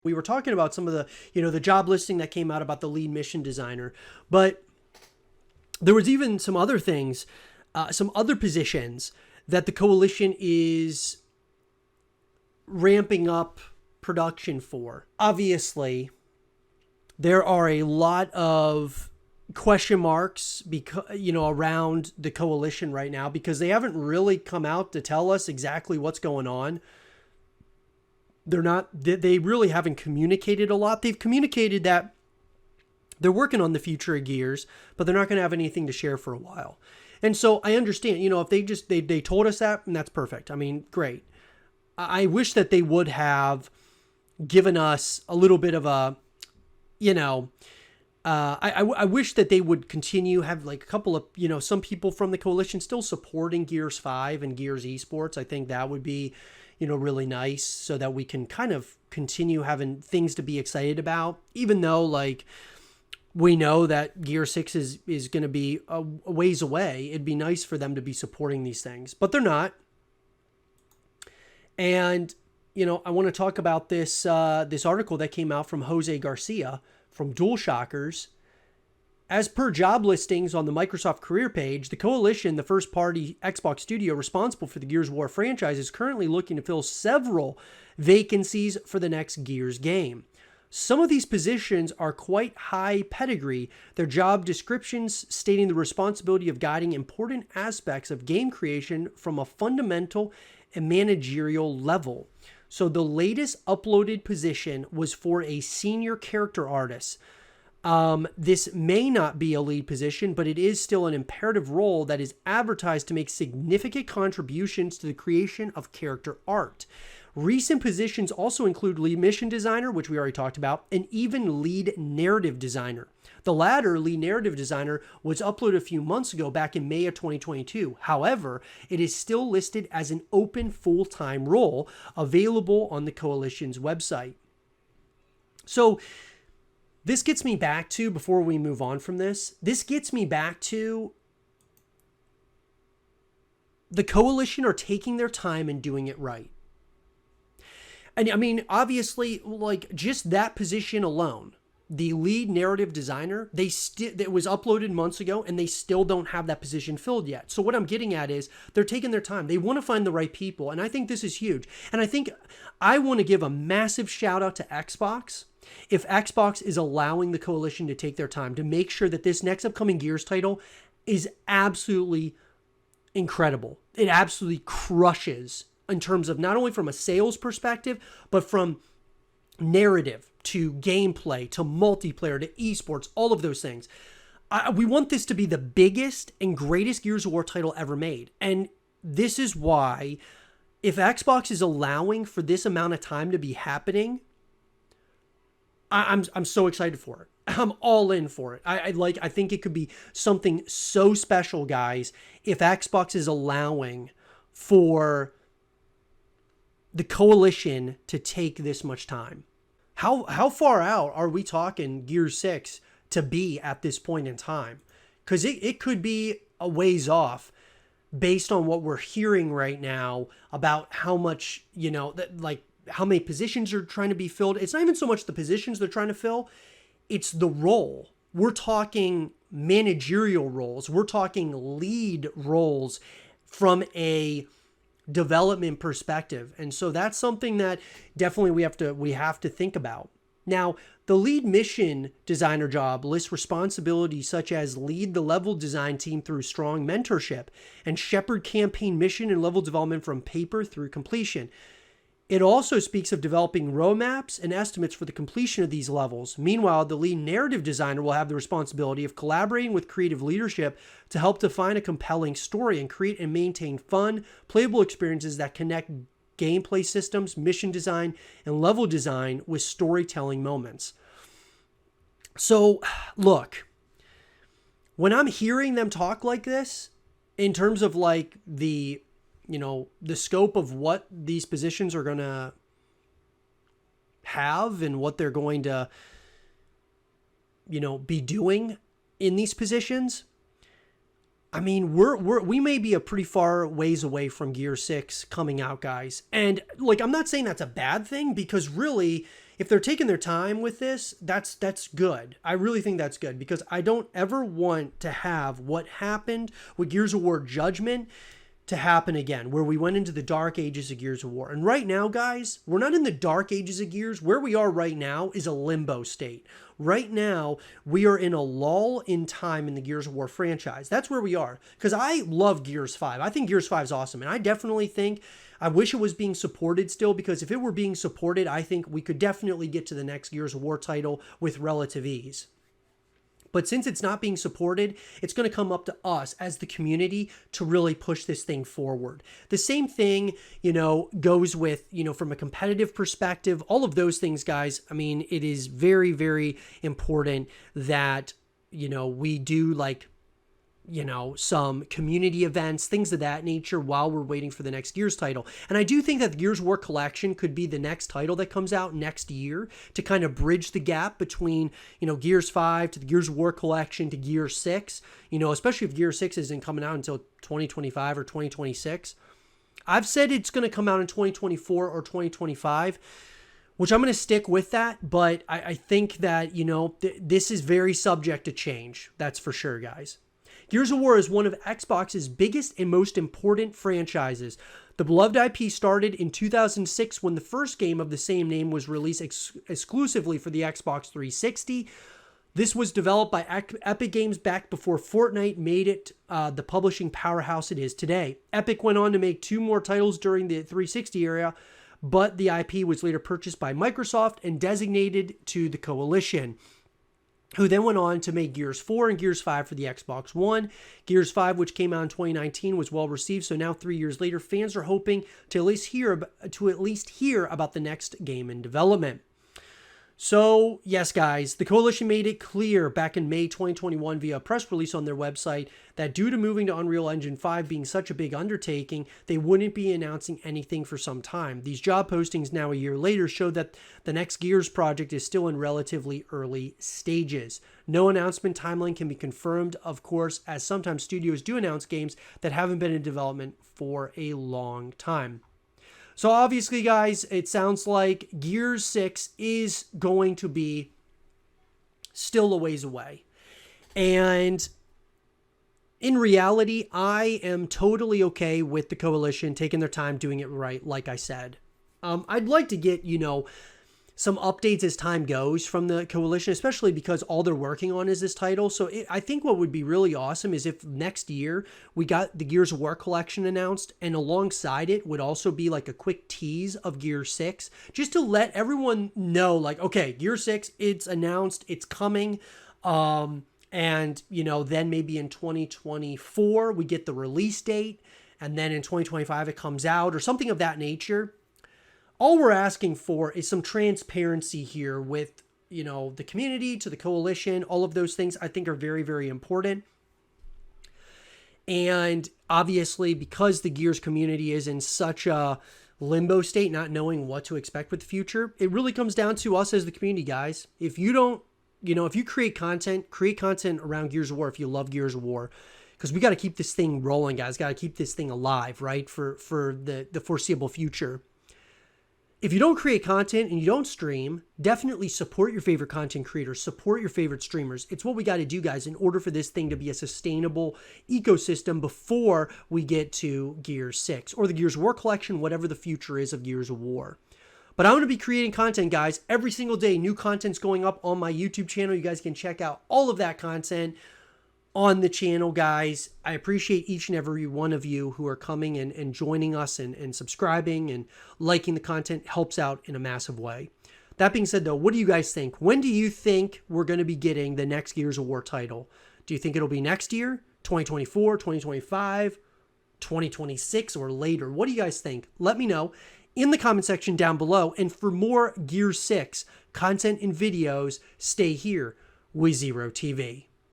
We were talking about some of the, the job listing that came out about the lead mission designer, but there was even some other things, some other positions that the coalition is ramping up production for. Obviously, there are a lot of question marks because around the coalition right now because they haven't really come out to tell us exactly what's going on. They really haven't communicated a lot. They've communicated that they're working on the future of Gears, but they're not going to have anything to share for a while. And so I understand, if they told us that, and that's perfect. I mean, great. I wish that they would have given us a little bit of a, I wish that they would continue, have like a couple of, some people from the coalition still supporting Gears 5 and Gears Esports. I think that would be, really nice so that we can kind of continue having things to be excited about, even though like we know that Gear 6 is going to be a ways away. It'd be nice for them to be supporting these things, but they're not. And, I want to talk about this article that came out from Jose Garcia from DualShockers. As per job listings on the Microsoft career page, the Coalition, the first-party Xbox studio responsible for the Gears of War franchise, is currently looking to fill several vacancies for the next Gears game. Some of these positions are quite high pedigree, their job descriptions stating the responsibility of guiding important aspects of game creation from a fundamental and managerial level. So the latest uploaded position was for a senior character artist. This may not be a lead position, but it is still an imperative role that is advertised to make significant contributions to the creation of character art. Recent positions also include lead mission designer, which we already talked about, and even lead narrative designer. The latter, lead narrative designer, was uploaded a few months ago back in May of 2022. However, it is still listed as an open full-time role available on the Coalition's website. So this gets me back to, before we move on from this gets me back to the Coalition are taking their time and doing it right. And I mean, obviously, like just that position alone, the lead narrative designer, it was uploaded months ago and they still don't have that position filled yet. So what I'm getting at is they're taking their time. They want to find the right people. And I think this is huge. And I think I want to give a massive shout out to Xbox. If Xbox is allowing the Coalition to take their time to make sure that this next upcoming Gears title is absolutely incredible. It absolutely crushes in terms of not only from a sales perspective, but from narrative to gameplay to multiplayer to esports, all of those things. We want this to be the biggest and greatest Gears of War title ever made. And this is why, if Xbox is allowing for this amount of time to be happening, I'm so excited for it. I'm all in for it. I think it could be something so special, guys, if Xbox is allowing for the Coalition to take this much time. How far out are we talking Gears 6 to be at this point in time? Because it could be a ways off based on what we're hearing right now about how much, how many positions are trying to be filled. It's not even so much the positions they're trying to fill, it's the role. We're talking managerial roles. We're talking lead roles from a development perspective. And so that's something that definitely we have to think about. Now, the lead mission designer job lists responsibilities such as lead the level design team through strong mentorship and shepherd campaign mission and level development from paper through completion. It also speaks of developing roadmaps and estimates for the completion of these levels. Meanwhile, the lead narrative designer will have the responsibility of collaborating with creative leadership to help define a compelling story and create and maintain fun, playable experiences that connect gameplay systems, mission design, and level design with storytelling moments. So, look, when I'm hearing them talk like this, in terms of like the scope of what these positions are going to have and what they're going to, be doing in these positions. I mean, we may be a pretty far ways away from Gear 6 coming out, guys. And like, I'm not saying that's a bad thing because really, if they're taking their time with this, that's good. I really think that's good, because I don't ever want to have what happened with Gears of War Judgment to happen again, where we went into the dark ages of Gears of War. And right now, guys, we're not in the dark ages of Gears. Where we are right now is a limbo state. Right now, we are in a lull in time in the Gears of War franchise. That's where we are. Because I love Gears 5. I think Gears 5 is awesome. And I definitely think, I wish it was being supported still, because if it were being supported, I think we could definitely get to the next Gears of War title with relative ease. But since it's not being supported, it's going to come up to us as the community to really push this thing forward. The same thing, goes with, from a competitive perspective, all of those things, guys. I mean, it is very, very important that, we do some community events, things of that nature, while we're waiting for the next Gears title. And I do think that the Gears of War Collection could be the next title that comes out next year to kind of bridge the gap between, Gears 5 to the Gears of War Collection to Gears 6, especially if Gears 6 isn't coming out until 2025 or 2026. I've said it's going to come out in 2024 or 2025, which I'm going to stick with that. But I think that, this is very subject to change. That's for sure, guys. Gears of War is one of Xbox's biggest and most important franchises. The beloved IP started in 2006 when the first game of the same name was released exclusively for the Xbox 360. This was developed by Epic Games back before Fortnite made it the publishing powerhouse it is today. Epic went on to make 2 more titles during the 360 era, but the IP was later purchased by Microsoft and designated to the Coalition, who then went on to make Gears 4 and Gears 5 for the Xbox One. Gears 5, which came out in 2019, was well received, so now 3 years later, fans are hoping to at least hear about the next game in development. So, yes, guys, the Coalition made it clear back in May 2021 via a press release on their website that due to moving to Unreal Engine 5 being such a big undertaking, they wouldn't be announcing anything for some time. These job postings now a year later show that the next Gears project is still in relatively early stages. No announcement timeline can be confirmed, of course, as sometimes studios do announce games that haven't been in development for a long time. So obviously, guys, it sounds like Gears 6 is going to be still a ways away. And in reality, I am totally okay with the Coalition taking their time doing it right, like I said. I'd like to get, some updates as time goes from the Coalition, especially because all they're working on is this title. So I think what would be really awesome is if next year we got the Gears of War Collection announced, and alongside it would also be like a quick tease of Gears 6, just to let everyone know, okay, Gears 6, it's announced, it's coming. And, then maybe in 2024, we get the release date, and then in 2025, it comes out, or something of that nature. All we're asking for is some transparency here with, the community, to the Coalition. All of those things I think are very, very important. And obviously, because the Gears community is in such a limbo state, not knowing what to expect with the future, it really comes down to us as the community, guys. If you don't, if you create content around Gears of War, if you love Gears of War, because we got to keep this thing rolling, guys. Got to keep this thing alive, right, for the foreseeable future. If you don't create content and you don't stream, definitely support your favorite content creators, support your favorite streamers. It's what we got to do, guys, in order for this thing to be a sustainable ecosystem before we get to Gears 6 or the Gears of War Collection, whatever the future is of Gears of War. But I'm going to be creating content, guys, every single day. New content's going up on my YouTube channel. You guys can check out all of that content on the channel, guys. I appreciate each and every one of you who are coming and joining us and subscribing and liking the content. Helps out in a massive way. That being said, though, what do you guys think? When do you think we're going to be getting the next Gears of War title? Do you think it'll be next year, 2024, 2025, 2026, or later? What do you guys think? Let me know in the comment section down below. And for more Gears 6 content and videos, stay here with Zero TV.